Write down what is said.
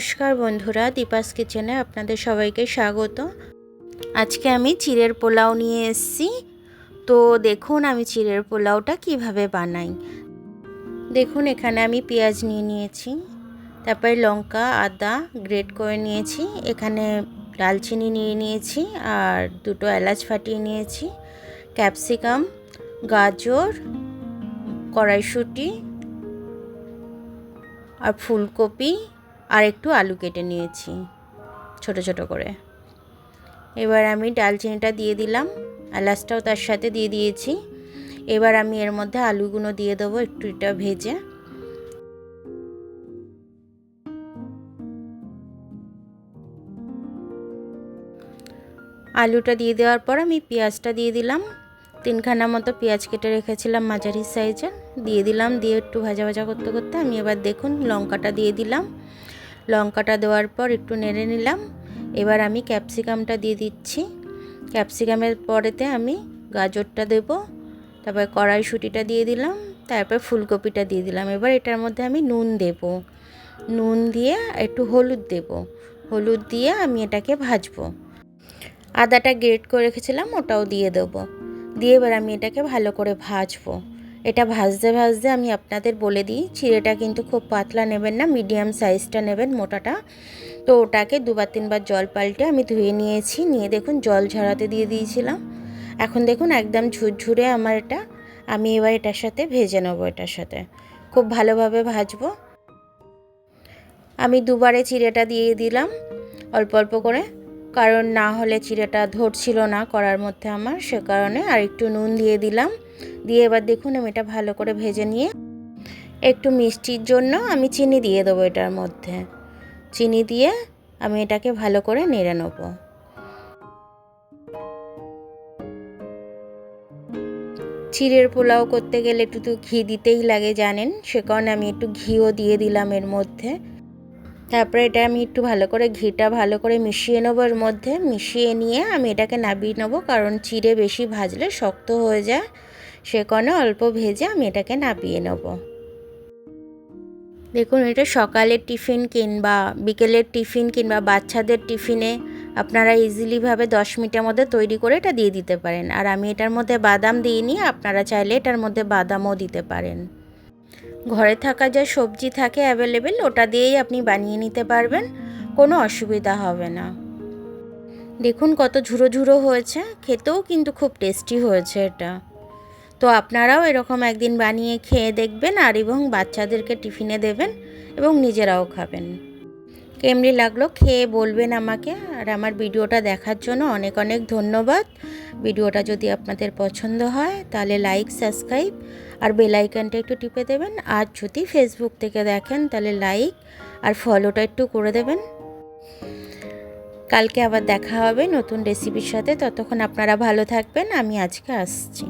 নমস্কার বন্ধুরা, দীপাস কিচেনে আপনাদের সবাইকে স্বাগত। আজকে আমি চিড়ের পোলাও নিয়ে এসেছি। তো দেখুন আমি চিড়ের পোলাওটা কিভাবে বানাই। দেখুন এখানে আমি পেঁয়াজ নিয়ে নিয়েছি, তারপরে লঙ্কা আদা গ্রেট করে নিয়েছি, এখানে দারচিনি নিয়ে নিয়েছি আর দুটো এলাচ ফাটিয়ে নিয়েছি, ক্যাপসিকাম, গাজর, কড়াইশুঁটি আর ফুলকপি আর একটু আলু কেটে নিয়েছি ছোট ছোট করে। এবার আমি ডালচিনিটা দিয়ে দিলাম, এলাচটাও তার সাথে দিয়ে দিয়েছি। এবার আমি এর মধ্যে আলুগুলো দিয়ে দেবো একটু এটা ভেজে। আলুটা দিয়ে দেওয়ার পর আমি পেঁয়াজটা দিয়ে দিলাম, তিনখানা মতো পেঁয়াজ কেটে রেখেছিলাম মাঝারি সাইজে, দিয়ে দিলাম। দিয়ে একটু ভাজা ভাজা করতে করতে আমি এবার দেখুন লঙ্কাটা দিয়ে দিলাম। লঙ্কাটা দেওয়ার পর একটু নেড়ে নিলাম। এবার আমি ক্যাপসিকামটা দিয়ে দিচ্ছি। ক্যাপসিকামের পরেতে আমি গাজরটা দেব, তারপর কড়াইশুঁটিটা দিয়ে দিলাম, তারপর ফুলকপিটা দিয়ে দিলাম। এবার এটার মধ্যে আমি নুন দেব, নুন দিয়ে একটু হলুদ দেব, হলুদ দিয়ে আমি এটাকে ভাজবো। আদাটা গ্রেট করে রেখেছিলাম ওটাও দিয়ে দেবো, দিয়ে এবার আমি এটাকে ভালো করে ভাজবো। এটা ভাজতে ভাজতে আমি আপনাদের বলে দিই, চিড়েটা কিন্তু খুব পাতলা নেবেন না, মিডিয়াম সাইজটা নেবেন, মোটাটা। তো ওটাকে দুবার তিনবার জল পাল্টে আমি ধুয়ে নিয়েছি, নিয়ে দেখুন জল ঝরাতে দিয়ে দিয়েছিলাম। এখন দেখুন একদম ঝুরঝুরে আমার এটা। আমি এবার এটার সাথে ভেজে নেবো, এটার সাথে খুব ভালোভাবে ভাজবো। আমি দুবারে চিড়েটা দিয়ে দিলাম অল্প অল্প করে, কারণ না হলে চিড়েটা ধরছিল না কড়ার মধ্যে আমার, সে কারণে। আর একটু নুন দিয়ে দিলাম, দিয়ে এবার দেখুন আমি এটা ভালো করে ভেজে নিয়ে একটু মিষ্টির জন্য আমি চিনি দিয়ে দেবো এটার মধ্যে। চিনি দিয়ে আমি এটাকে ভালো করে নেড়ে নেব। চিড়ের পোলাও করতে গেলে একটু তো ঘি দিতেই লাগে জানেন, সে কারণে আমি একটু ঘিও দিয়ে দিলাম এর মধ্যে। তারপরে এটা আমি একটু ভালো করে ঘিটা ভালো করে মিশিয়ে নেবো এর মধ্যে। মিশিয়ে নিয়ে আমি এটাকে নামিয়ে নেবো, কারণ চিড়ে বেশি ভাজলে শক্ত হয়ে যায়, সে কারণে অল্প ভেজে আমি এটাকে নামিয়ে নেব। দেখুন এটা সকালের টিফিন কিংবা বিকেলের টিফিন কিংবা বাচ্চাদের টিফিনে আপনারা ইজিলিভাবে 10 মিনিটের মধ্যে তৈরি করে এটা দিয়ে দিতে পারেন। আর আমি এটার মধ্যে বাদাম দিইনি, আপনারা চাইলে এটার মধ্যে বাদামও দিতে পারেন। ঘরে থাকা যা সবজি থাকে অ্যাভেলেবেল ওটা দিয়েই আপনি বানিয়ে নিতে পারবেন, কোনো অসুবিধা হবে না। দেখুন কত ঝুরো ঝুরো হয়েছে, খেতেও কিন্তু খুব টেস্টি হয়েছে এটা। তো আপনারাও এরকম একদিন বানিয়ে খেয়ে দেখবেন, আর এবং বাচ্চাদেরকে টিফিনে দেবেন এবং নিজেরাও খাবেন। কেমনি লাগলো খেয়ে বলবেন আমাকে। আর আমার ভিডিওটা দেখার জন্য অনেক অনেক ধন্যবাদ। ভিডিওটা যদি আপনাদের পছন্দ হয় তাহলে লাইক, সাবস্ক্রাইব আর বেল আইকনটা একটু টিপে দেবেন। আর যদি ফেসবুক থেকে দেখেন তাহলে লাইক আর ফলোটা একটু করে দেবেন। কালকে আবার দেখা হবে নতুন রেসিপির সাথে, ততক্ষণ আপনারা ভালো থাকবেন। আমি আজকে আসছি।